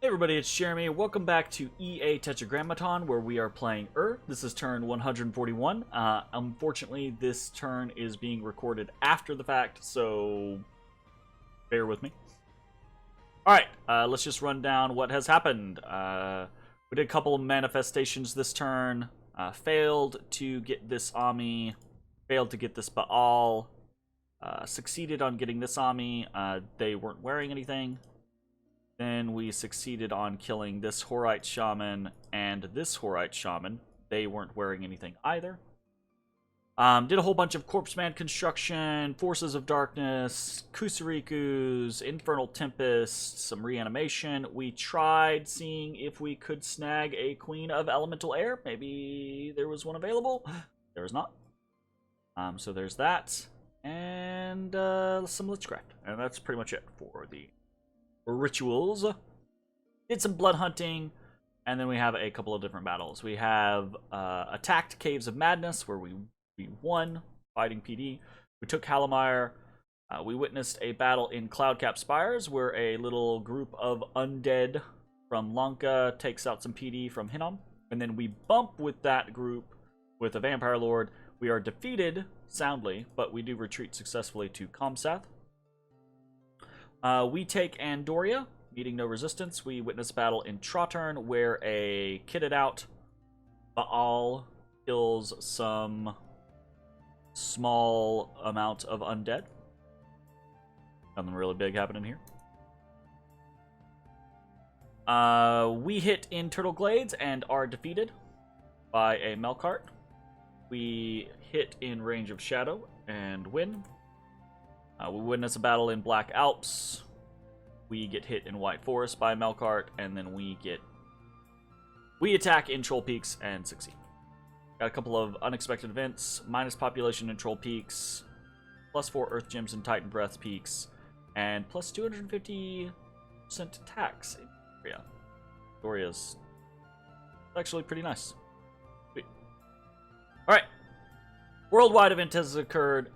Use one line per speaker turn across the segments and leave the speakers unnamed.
Hey everybody, it's Jeremy. Welcome back to EA Tetragrammaton, where we are playing This is turn 141. Unfortunately, this turn is being recorded after the fact, so bear with me. Alright, let's just run down what has happened. We did a couple of manifestations this turn, failed to get this Ami, failed to get this Baal, succeeded on getting this Ami. They weren't wearing anything. Then we succeeded on killing this Horite Shaman and this Horite Shaman. They weren't wearing anything either. Did a whole bunch of Corpse Man construction, Forces of Darkness, Kusarikus, Infernal Tempest, some reanimation. We tried seeing if we could snag a Queen of Elemental Air. Maybe there was one available. There was not. So there's that. And some Lichcraft. And that's pretty much it for the rituals. Did some blood hunting, and then we have a couple of different battles. We have attacked Caves of Madness, where we won fighting PD. We took Halamire. We witnessed a battle in Cloudcap Spires, where a little group of undead from Lanka takes out some PD from Hinnom, and then we bump with that group with a Vampire Lord. We are defeated soundly, but we do retreat successfully to Comsath. We take Andoria, meeting no resistance. We witness a battle in Trottern where a kitted out Baal kills some small amount of undead. Nothing really big happening here. We hit in Turtle Glades and are defeated by a Melkart. We hit in Range of Shadow and win. We witness a battle in Black Alps. We get hit in White Forest by Melkart, and then we attack in Troll Peaks and succeed. Got a couple of unexpected events: minus population in Troll Peaks, +4 Earth Gems and Titan Breath Peaks, and plus 250% attacks in Doria. Doria's actually pretty nice. Sweet. All right, worldwide event has occurred.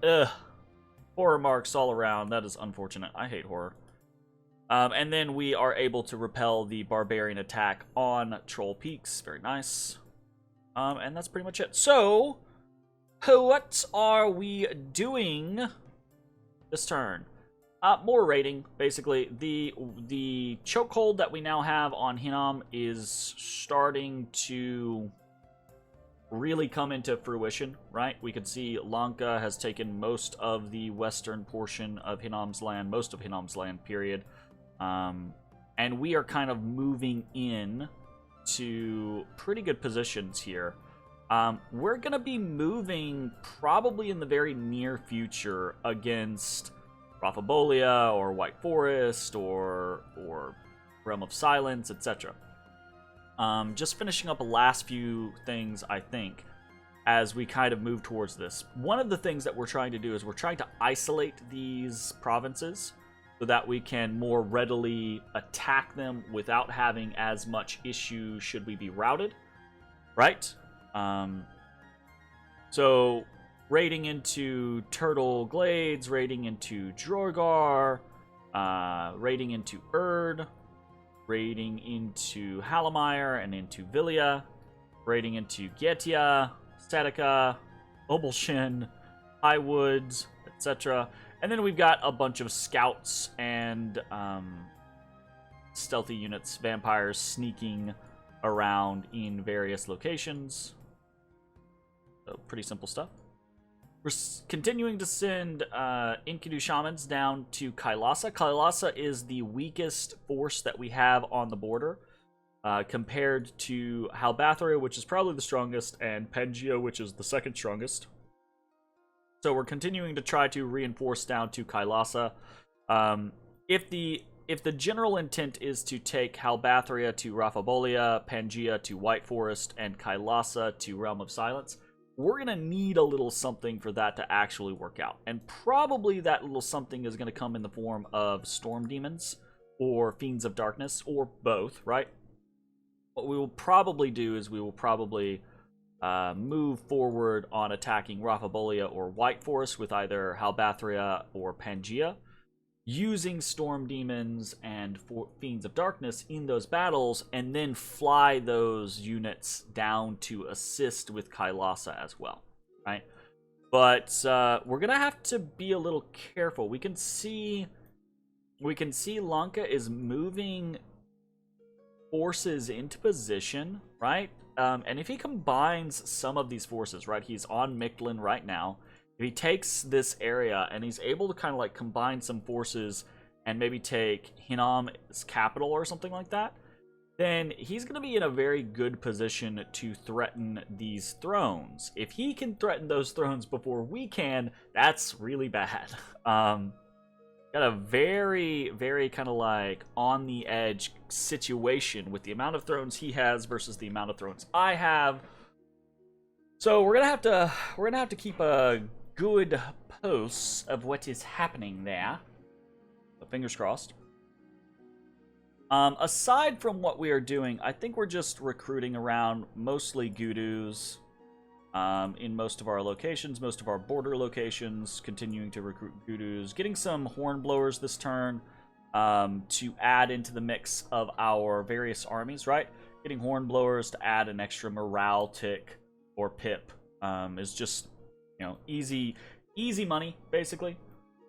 Horror marks all around. That is unfortunate. I hate horror. And then we are able to repel the barbarian attack on Troll Peaks. Very nice. And that's pretty much it. So, what are we doing this turn? More raiding, basically. The chokehold that we now have on Hinnom is starting to really come into fruition, right? We could see Lanka has taken most of the western portion of Hinnom's land, most of Hinnom's land, period. And we are kind of moving in to pretty good positions here. We're going to be moving probably in the very near future against Raphabolia or White Forest or Realm of Silence, etc. Just finishing up the last few things, I think, as we kind of move towards this. One of the things that we're trying to do is we're trying to isolate these provinces so that we can more readily attack them without having as much issue should we be routed, right? So raiding into Turtle Glades, raiding into Drogar, raiding into Erd, raiding into Halamire and into Villia, raiding into Getia, Statica, Obelshin, Highwoods, etc. And then we've got a bunch of scouts and stealthy units, vampires sneaking around in various locations. So pretty simple stuff. We're continuing to send Enkidu Shamans down to Kailasa. Kailasa is the weakest force that we have on the border, compared to Halbathria, which is probably the strongest, and Pangea, which is the second strongest. So we're continuing to try to reinforce down to Kailasa. If the general intent is to take Halbathria to Raphabolia, Pangea to White Forest, and Kailasa to Realm of Silence, we're going to need a little something for that to actually work out. And probably that little something is going to come in the form of Storm Demons or Fiends of Darkness, or both, right? What we will probably do is we will probably move forward on attacking Raphabolia or White Forest with either Halbathria or Pangea. using Storm Demons and Fiends of Darkness in those battles, and then fly those units down to assist with Kailasa as well, right? But we're gonna have to be a little careful. We can see Lanka is moving forces into position, right? And if he combines some of these forces, right? He's on Mictlan right now. If he takes this area and he's able to kind of like combine some forces and maybe take Hinam's capital or something like that, then he's going to be in a very good position to threaten these thrones. If he can threaten those thrones before we can, that's really bad. Got a very, very kind of like on the edge situation with the amount of thrones he has versus the amount of thrones I have. So we're gonna have to keep a good pulse of what is happening there. But fingers crossed. Aside from what we are doing, I think we're just recruiting around mostly Gudus in most of our locations, most of our border locations, continuing to recruit Gudus, getting some Hornblowers this turn to add into the mix of our various armies, right? Getting Hornblowers to add an extra morale tick or pip is just, you know, easy money, basically.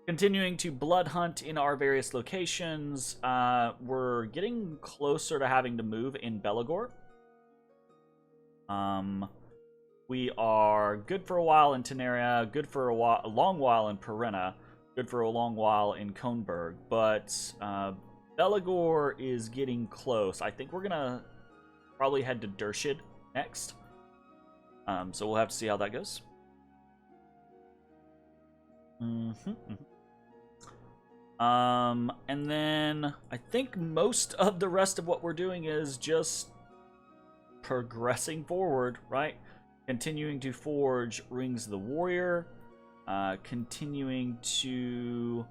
Continuing to blood hunt in our various locations. We're getting closer to having to move in Belagor. We are good for a while in Teneria, good for a long while in Perenna, good for a long while in Kohnberg, but Belagor is getting close. I think we're gonna probably head to Dershid next. So we'll have to see how that goes. And then I think most of the rest of what we're doing is just progressing forward, right? Continuing to forge Rings of the Warrior, continuing to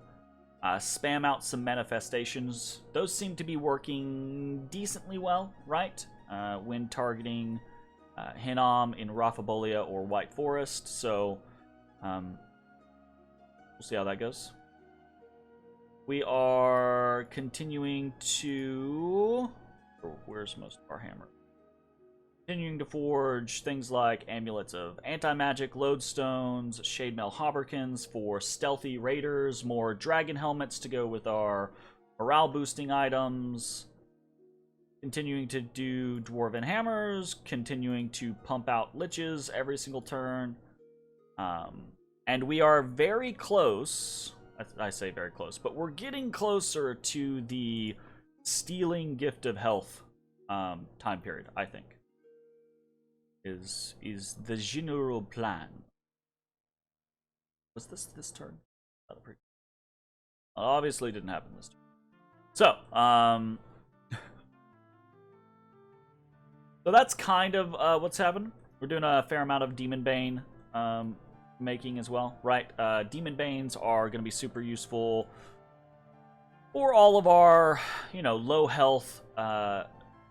spam out some manifestations. Those seem to be working decently well, right? When targeting Hinam in Raphabolia or White Forest, so we'll see how that goes. We are continuing to... Where's most of our hammer? Continuing to forge things like amulets of anti-magic, lodestones, shademail hauberkins for stealthy raiders, more dragon helmets to go with our morale boosting items, continuing to do dwarven hammers, continuing to pump out liches every single turn, and we are very close. I say very close, but we're getting closer to the stealing Gift of Health time period, I think. Is the general plan. Was this turn? Obviously didn't happen this turn. So, so that's kind of what's happened. We're doing a fair amount of Demon Bane making as well, right? Demon Banes are going to be super useful for all of our, you know, low health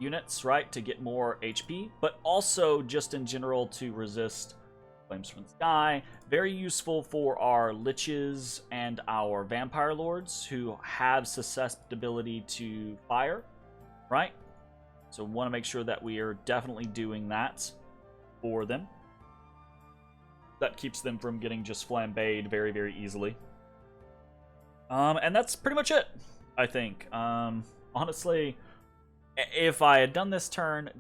units, right, to get more HP, but also just in general to resist Flames from the Sky. Very useful for our Liches and our Vampire Lords who have susceptibility to fire, right? So we want to make sure that we are definitely doing that for them. That keeps them from getting just flambéed very, very easily. And that's pretty much it, I think. Honestly, if I had done this turn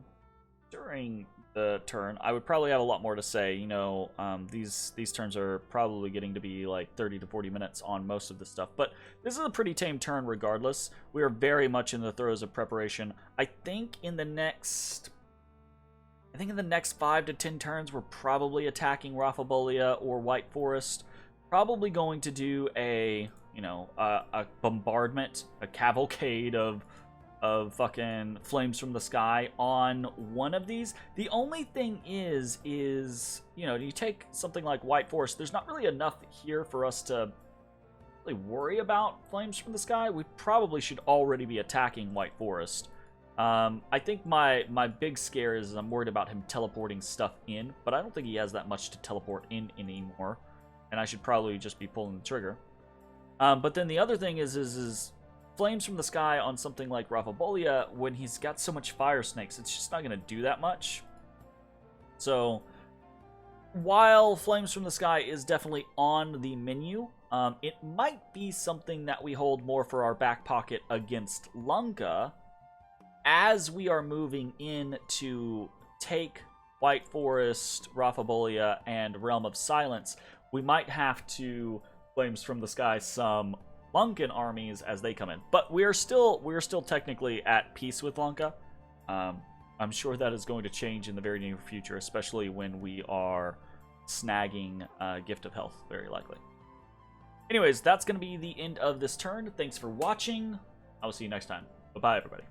during the turn, I would probably have a lot more to say. You know, these turns are probably getting to be like 30 to 40 minutes on most of this stuff. But this is a pretty tame turn regardless. We are very much in the throes of preparation. I think in the next 5 to 10 turns, we're probably attacking Raphabolia or White Forest. Probably going to do a, you know, a bombardment, a cavalcade of fucking Flames from the Sky on one of these. The only thing is, you know, you take something like White Forest, there's not really enough here for us to really worry about Flames from the Sky. We probably should already be attacking White Forest. I think my big scare is I'm worried about him teleporting stuff in, but I don't think he has that much to teleport in anymore, and I should probably just be pulling the trigger. But then the other thing is Flames from the Sky on something like Ravabolia, when he's got so much Fire Snakes, it's just not going to do that much. So, while Flames from the Sky is definitely on the menu, it might be something that we hold more for our back pocket against Lunka, as we are moving in to take White Forest, Ravabolia, and Realm of Silence. We might have to Flames from the Sky some Lunkan armies as they come in, but we're still technically at peace with Lunka. I'm sure that is going to change in the very near future, especially when we are snagging Gift of Health, very likely. Anyways, that's going to be the end of this turn. Thanks for watching. I will see you next time. Bye-bye, everybody.